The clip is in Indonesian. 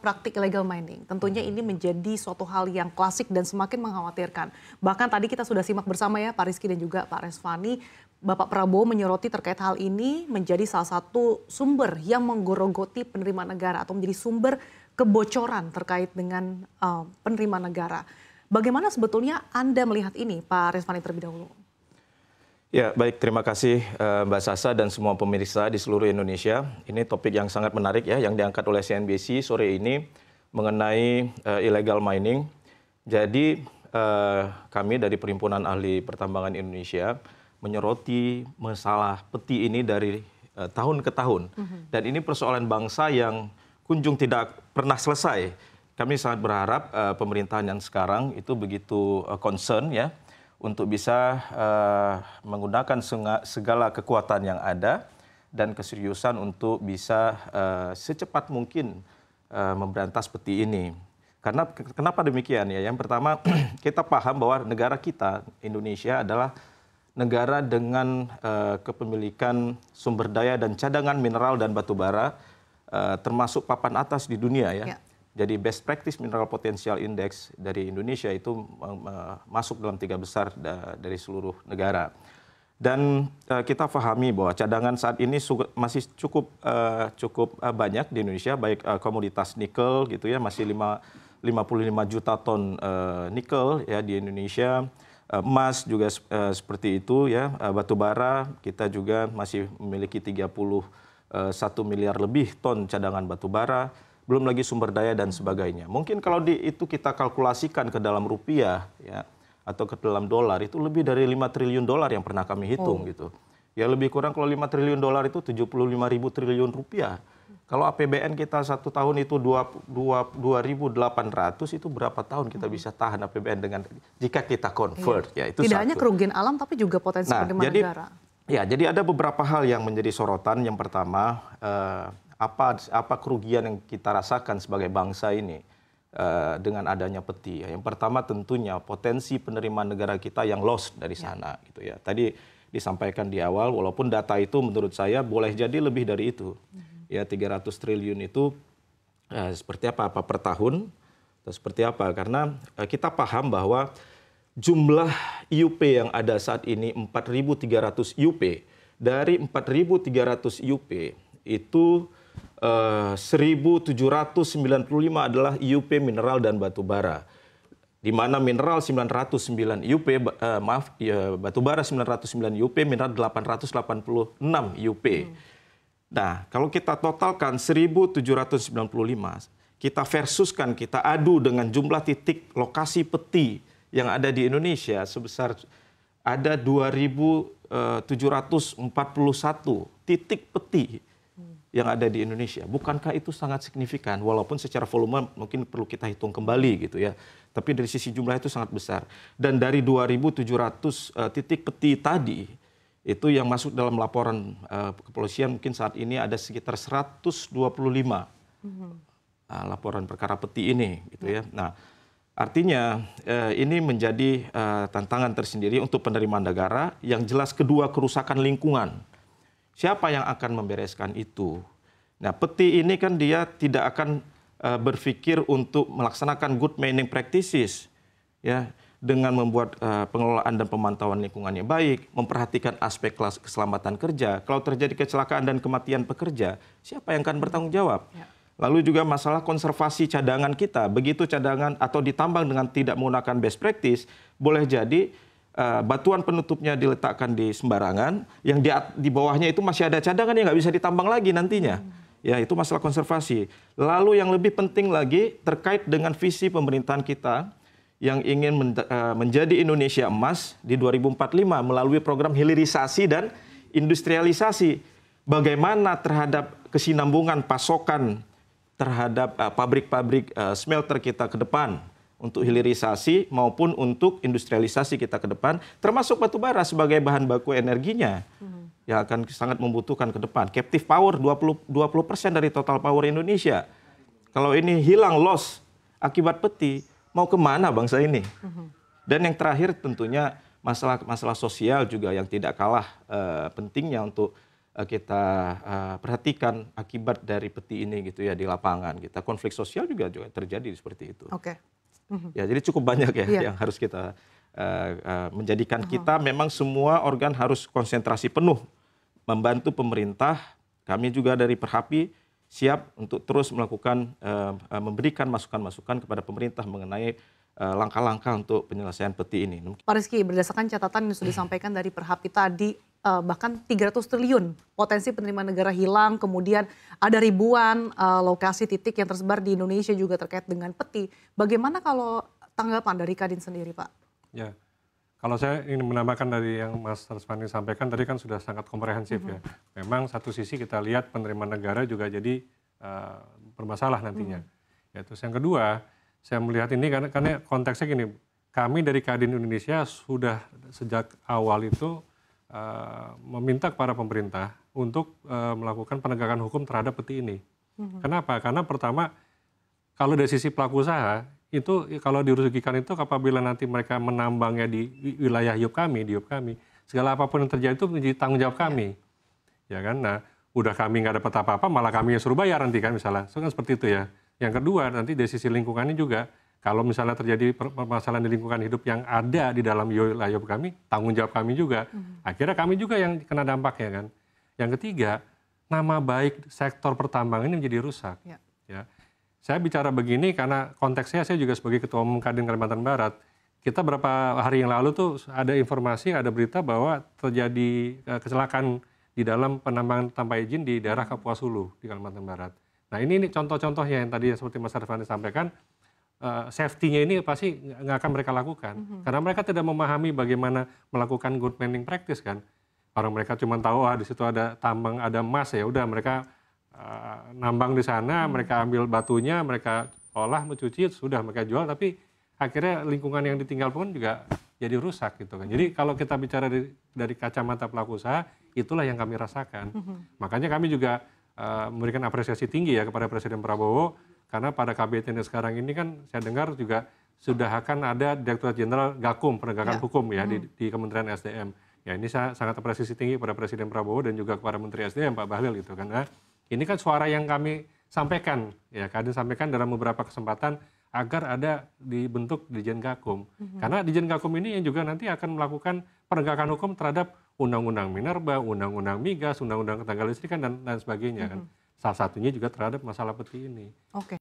praktik illegal mining. Tentunya ini menjadi suatu hal yang klasik dan semakin mengkhawatirkan. Bahkan tadi kita sudah simak bersama ya Pak Rizky dan juga Pak Resvani, Bapak Prabowo menyoroti terkait hal ini menjadi salah satu sumber yang menggorogoti penerimaan negara atau menjadi sumber kebocoran terkait dengan penerimaan negara. Bagaimana sebetulnya Anda melihat ini, Pak Resvani terlebih dahulu? Ya, baik. Terima kasih Mbak Sasa dan semua pemirsa di seluruh Indonesia. Ini topik yang sangat menarik ya, yang diangkat oleh CNBC sore ini mengenai illegal mining. Jadi kami dari Perhimpunan Ahli Pertambangan Indonesia menyoroti masalah peti ini dari tahun ke tahun. Dan ini persoalan bangsa yang kunjung tidak pernah selesai. Kami sangat berharap pemerintahan yang sekarang itu begitu concern ya, untuk bisa menggunakan segala kekuatan yang ada dan keseriusan untuk bisa secepat mungkin memberantas peti ini. Karena kenapa demikian ya? Yang pertama, kita paham bahwa negara kita, Indonesia, adalah negara dengan kepemilikan sumber daya dan cadangan mineral dan batu bara termasuk papan atas di dunia ya. Jadi Best Practice Mineral Potential Index dari Indonesia itu masuk dalam 3 besar dari seluruh negara. Dan kita pahami bahwa cadangan saat ini masih cukup banyak di Indonesia, baik komoditas nikel gitu ya, masih 55 juta ton nikel ya di Indonesia. Emas juga seperti itu ya, batu bara kita juga masih memiliki 31 miliar lebih ton cadangan batu bara. Belum lagi sumber daya dan sebagainya. Mungkin kalau itu kita kalkulasikan ke dalam rupiah ya, atau ke dalam dolar, itu lebih dari 5 triliun dolar yang pernah kami hitung gitu. Ya lebih kurang kalau 5 triliun dolar itu 75.000 triliun rupiah. Kalau APBN kita 1 tahun itu 2.800, itu berapa tahun kita bisa tahan APBN dengan jika kita convert ya, itu tidak hanya kerugian alam tapi juga potensi penerimaan negara. Ya, jadi ada beberapa hal yang menjadi sorotan. Yang pertama, apa kerugian yang kita rasakan sebagai bangsa ini dengan adanya peti. Yang pertama tentunya potensi penerimaan negara kita yang lost dari sana gitu ya. Tadi disampaikan di awal, walaupun data itu menurut saya boleh jadi lebih dari itu. Ya 300 triliun itu seperti apa per tahun atau seperti apa? Karena kita paham bahwa jumlah IUP yang ada saat ini 4.300 IUP. Dari 4.300 IUP itu 1.795 adalah IUP mineral dan batu bara. Di mana mineral 909 IUP, batu bara 909 IUP, mineral 886 IUP. Nah, kalau kita totalkan 1.795, kita versuskan, kita adu dengan jumlah titik lokasi peti yang ada di Indonesia sebesar ada 2.741 titik peti yang ada di Indonesia. Bukankah itu sangat signifikan? Walaupun secara volume mungkin perlu kita hitung kembali gitu ya. Tapi dari sisi jumlah itu sangat besar. Dan dari 2.700 titik peti tadi, itu yang masuk dalam laporan kepolisian mungkin saat ini ada sekitar 125 laporan perkara peti ini gitu ya. Nah, artinya ini menjadi tantangan tersendiri untuk penerimaan negara. Yang jelas kedua, kerusakan lingkungan. Siapa yang akan membereskan itu? Nah, peti ini kan dia tidak akan berpikir untuk melaksanakan good mining practices ya, dengan membuat pengelolaan dan pemantauan lingkungannya baik, memperhatikan aspek keselamatan kerja. Kalau terjadi kecelakaan dan kematian pekerja, siapa yang akan bertanggung jawab? Lalu juga masalah konservasi cadangan kita. Begitu cadangan atau ditambang dengan tidak menggunakan best practice, boleh jadi batuan penutupnya diletakkan di sembarangan, yang di bawahnya itu masih ada cadangan yang nggak bisa ditambang lagi nantinya. Ya, itu masalah konservasi. Lalu yang lebih penting lagi terkait dengan visi pemerintahan kita yang ingin menjadi Indonesia emas di 2045 melalui program hilirisasi dan industrialisasi. Bagaimana terhadap kesinambungan pasokan terhadap pabrik-pabrik smelter kita ke depan, untuk hilirisasi maupun untuk industrialisasi kita ke depan, termasuk batu bara sebagai bahan baku energinya yang akan sangat membutuhkan ke depan. Captive power 20% dari total power Indonesia. Kalau ini hilang, loss akibat peti, mau kemana bangsa ini? Dan yang terakhir tentunya masalah sosial juga yang tidak kalah pentingnya untuk kita perhatikan akibat dari peti ini gitu ya di lapangan. Kita konflik sosial juga terjadi seperti itu. Oke. Ya, jadi cukup banyak ya Iya. yang harus kita menjadikan kita memang semua organ harus konsentrasi penuh membantu pemerintah. Kami juga dari Perhapi siap untuk terus melakukan memberikan masukan-masukan kepada pemerintah mengenai langkah-langkah untuk penyelesaian peti ini. Pak Rizky, berdasarkan catatan yang sudah disampaikan dari Perhapi tadi, bahkan 300 triliun potensi penerimaan negara hilang, kemudian ada ribuan lokasi titik yang tersebar di Indonesia juga terkait dengan peti. Bagaimana kalau tanggapan dari Kadin sendiri, Pak? Ya, kalau saya ingin menambahkan dari yang Mas Resvani sampaikan tadi kan sudah sangat komprehensif ya. Memang satu sisi kita lihat penerimaan negara juga jadi bermasalah nantinya. Ya, terus yang kedua, saya melihat ini karena konteksnya gini, kami dari Kadin Indonesia sudah sejak awal itu meminta kepada pemerintah untuk melakukan penegakan hukum terhadap peti ini. Kenapa? Karena pertama, kalau dari sisi pelaku usaha, itu kalau dirugikan itu apabila nanti mereka menambangnya di wilayah di IUP kami, segala apapun yang terjadi itu menjadi tanggung jawab kami. Ya kan? Nah, udah kami nggak dapat apa-apa, malah kami yang suruh bayar nanti kan misalnya. So, kan seperti itu ya. Yang kedua, nanti dari sisi lingkungannya juga, kalau misalnya terjadi permasalahan di lingkungan hidup yang ada di dalam wilayah kami, tanggung jawab kami juga. Akhirnya kami juga yang kena dampaknya kan. Yang ketiga, nama baik sektor pertambangan ini menjadi rusak. Ya. Saya bicara begini karena konteksnya saya juga sebagai Ketua Umum Kadin Kalimantan Barat. Kita beberapa hari yang lalu tuh ada informasi, ada berita bahwa terjadi kecelakaan di dalam penambangan tanpa izin di daerah Kapuas Hulu di Kalimantan Barat. Nah ini contoh-contohnya yang tadi seperti Mas Arfani sampaikan, safety-nya ini pasti nggak akan mereka lakukan. Karena mereka tidak memahami bagaimana melakukan good mining practice kan. Orang mereka cuma tahu di situ ada tambang, ada emas, ya udah mereka nambang di sana, mereka ambil batunya, mereka olah, mencuci, sudah mereka jual, tapi akhirnya lingkungan yang ditinggal pun juga jadi rusak gitu kan. Jadi kalau kita bicara dari kacamata pelaku usaha, itulah yang kami rasakan. Makanya kami juga memberikan apresiasi tinggi ya kepada Presiden Prabowo, karena pada KBT sekarang ini kan saya dengar juga sudah akan ada Direktorat Jenderal Gakum, penegakan hukum ya di Kementerian SDM. Ya ini saya sangat apresiasi tinggi kepada Presiden Prabowo dan juga kepada Menteri SDM Pak Bahlil gitu kan. Nah, ini kan suara yang kami sampaikan, ya Kadin sampaikan dalam beberapa kesempatan agar ada dibentuk Dijen Gakum. Karena Dijen Gakum ini yang juga nanti akan melakukan penegakan hukum terhadap Undang-Undang Minerba, Undang-Undang Migas, Undang-Undang Ketenaga Listrikan dan sebagainya kan. Salah satunya juga terhadap masalah peti ini. Oke.